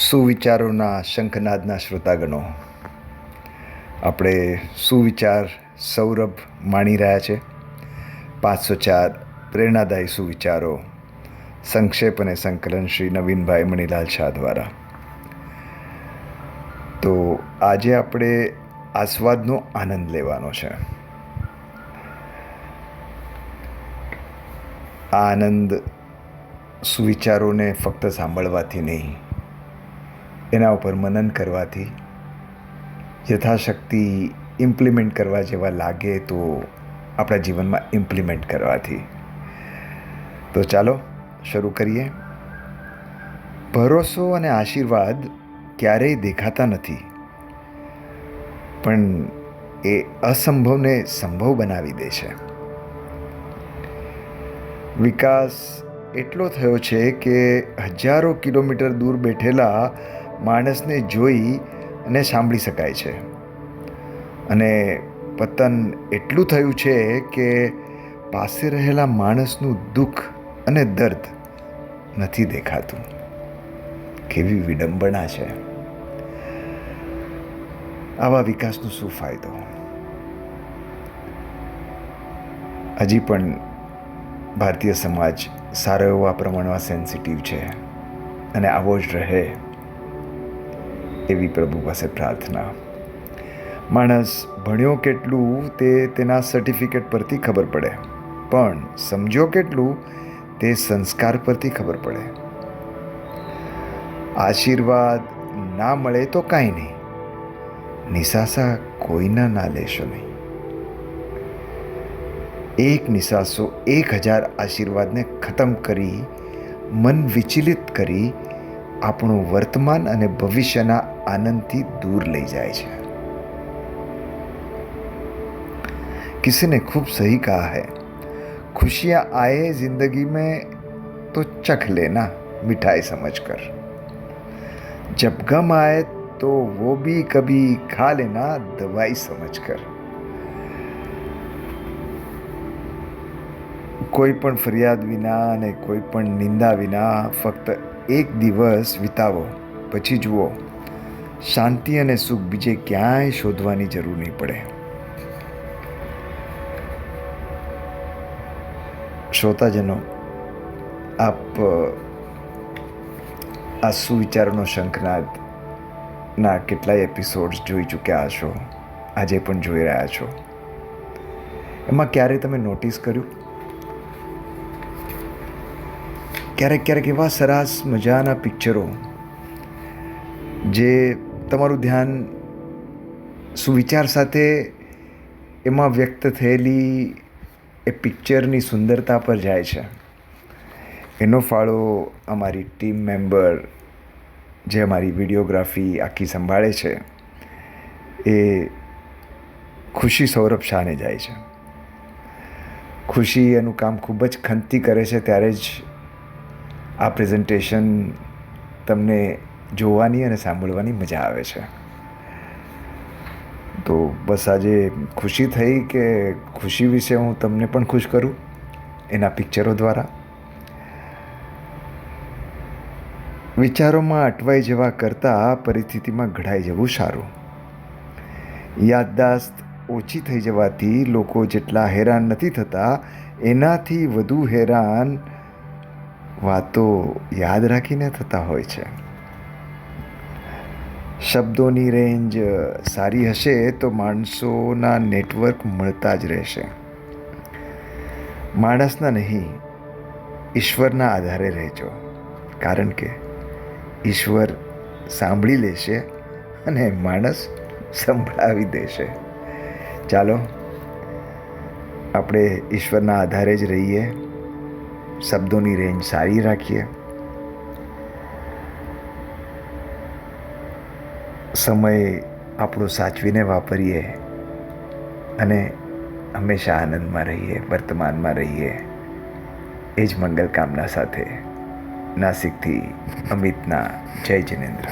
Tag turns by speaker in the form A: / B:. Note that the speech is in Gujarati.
A: સુવિચારોના શંખનાદના શ્રોતાગણો, આપણે સુવિચાર સૌરભ માણી રહ્યા છે. 504 પ્રેરણાદાયી સુવિચારો, સંક્ષેપ અને સંકલન શ્રી નવીનભાઈ મણીલાલ શાહ દ્વારા. તો આજે આપણે આસ્વાદનો આનંદ લેવાનો છે. આ આનંદ સુવિચારોને ફક્ત સાંભળવાથી નહીં, એના ઉપર મનન કરવાથી, યથાશક્તિ ઇમ્પ્લિમેન્ટ કરવા જેવા લાગે તો આપણા જીવનમાં ઇમ્પ્લિમેન્ટ કરવાથી. તો ચાલો શરૂ કરીએ. ભરોસો અને આશીર્વાદ ક્યારેય દેખાતા નથી, પણ એ અસંભવને સંભવ બનાવી દે છે. વિકાસ એટલો થયો છે કે હજારો કિલોમીટર દૂર બેઠેલા માણસને જોઈ અને સાંભળી શકાય છે, અને પતન એટલું થયું છે કે પાસે રહેલા માણસનું દુઃખ અને દર્દ નથી દેખાતું. કેવી વિડંબના છે! આવા વિકાસનો શું ફાયદો? હજી પણ ભારતીય સમાજ સારો એવો આ પ્રમાણમાં સેન્સિટિવ છે, અને આવો જ રહે એવી પ્રભુ પાસે પ્રાર્થના. માણસ ભણ્યો કેટલું તે તેના સર્ટિફિકેટ પરથી ખબર પડે, પણ સમજ્યો કેટલું તે સંસ્કાર પરથી ખબર પડે. આશીર્વાદ ના મળે તો કાંઈ નહીં, નિસાસા કોઈના ના લેશો નહીં. એક નિસાસો 1000 આશીર્વાદને ખતમ કરી, મન વિચલિત કરી, આપણું વર્તમાન અને ભવિષ્યના આનંદથી દૂર લઈ જાય છે. किसी ने खूब सही कहा है, खुशियाँ आए जिंदगी में तो चख लेना मिठाई समझकर, जब गम आए तो वो भी कभी खा लेना दवाई समझकर. કોઈ પણ ફરિયાદ વિના અને કોઈ પણ નિંદા વિના ફક્ત એક દિવસ વિતાવો, પછી જુઓ શાંતિ અને સુખ બીજે ક્યાંય શોધવાની જરૂર નહીં પડે. શ્રોતાજનો, આપ આ સુવિચારોનો શંખનાદના કેટલાય એપિસોડ્સ જોઈ ચૂક્યા હશો, આજે પણ જોઈ રહ્યા છો. એમાં ક્યારે તમે નોટિસ કર્યું, ક્યારેક એવા સરસ મજાના પિક્ચરો જે તમારું ધ્યાન સુવિચાર સાથે એમાં વ્યક્ત થયેલી એ પિક્ચરની સુંદરતા પર જાય છે. એનો ફાળો અમારી ટીમ મેમ્બર જે અમારી વિડીયોગ્રાફી આખી સંભાળે છે એ ખુશી સૌરભ શાહને જાય છે. ખુશી એનું કામ ખૂબ જ ખંતથી કરે છે, ત્યારે જ આ પ્રેઝન્ટેશન તમને જોવાની અને સાંભળવાની મજા આવે છે. તો બસ આજે ખુશી થઈ કે ખુશી વિશે હું તમને પણ ખુશ કરું એના પિક્ચરો દ્વારા. વિચારોમાં અટવાઈ જવા કરતાં પરિસ્થિતિમાં ઘડાઈ જવું સારું. યાદદાસ્ત ઓછી થઈ જવાથી લોકો જેટલા હેરાન નથી થતા, એનાથી વધુ હેરાન વાતો યાદ રાખીને થતા હોય છે. શબ્દોની રેન્જ સારી હશે તો માણસોના નેટવર્ક મળતા જ રહેશે. માણસના નહીં, ઈશ્વરના આધારે રહેજો, કારણ કે ઈશ્વર સાંભળી લેશે અને માણસ સંભળાવી દેશે. ચાલો આપણે ઈશ્વરના આધારે જ રહીએ, શબ્દોની રેન્જ સારી રાખીએ, સમય આપણો સાચવીને વાપરીએ, અને હંમેશા આનંદમાં રહીએ, વર્તમાનમાં રહીએ. એ જ મંગલ કામના સાથે નાસિકથી અમિતના જય જિનેન્દ્ર.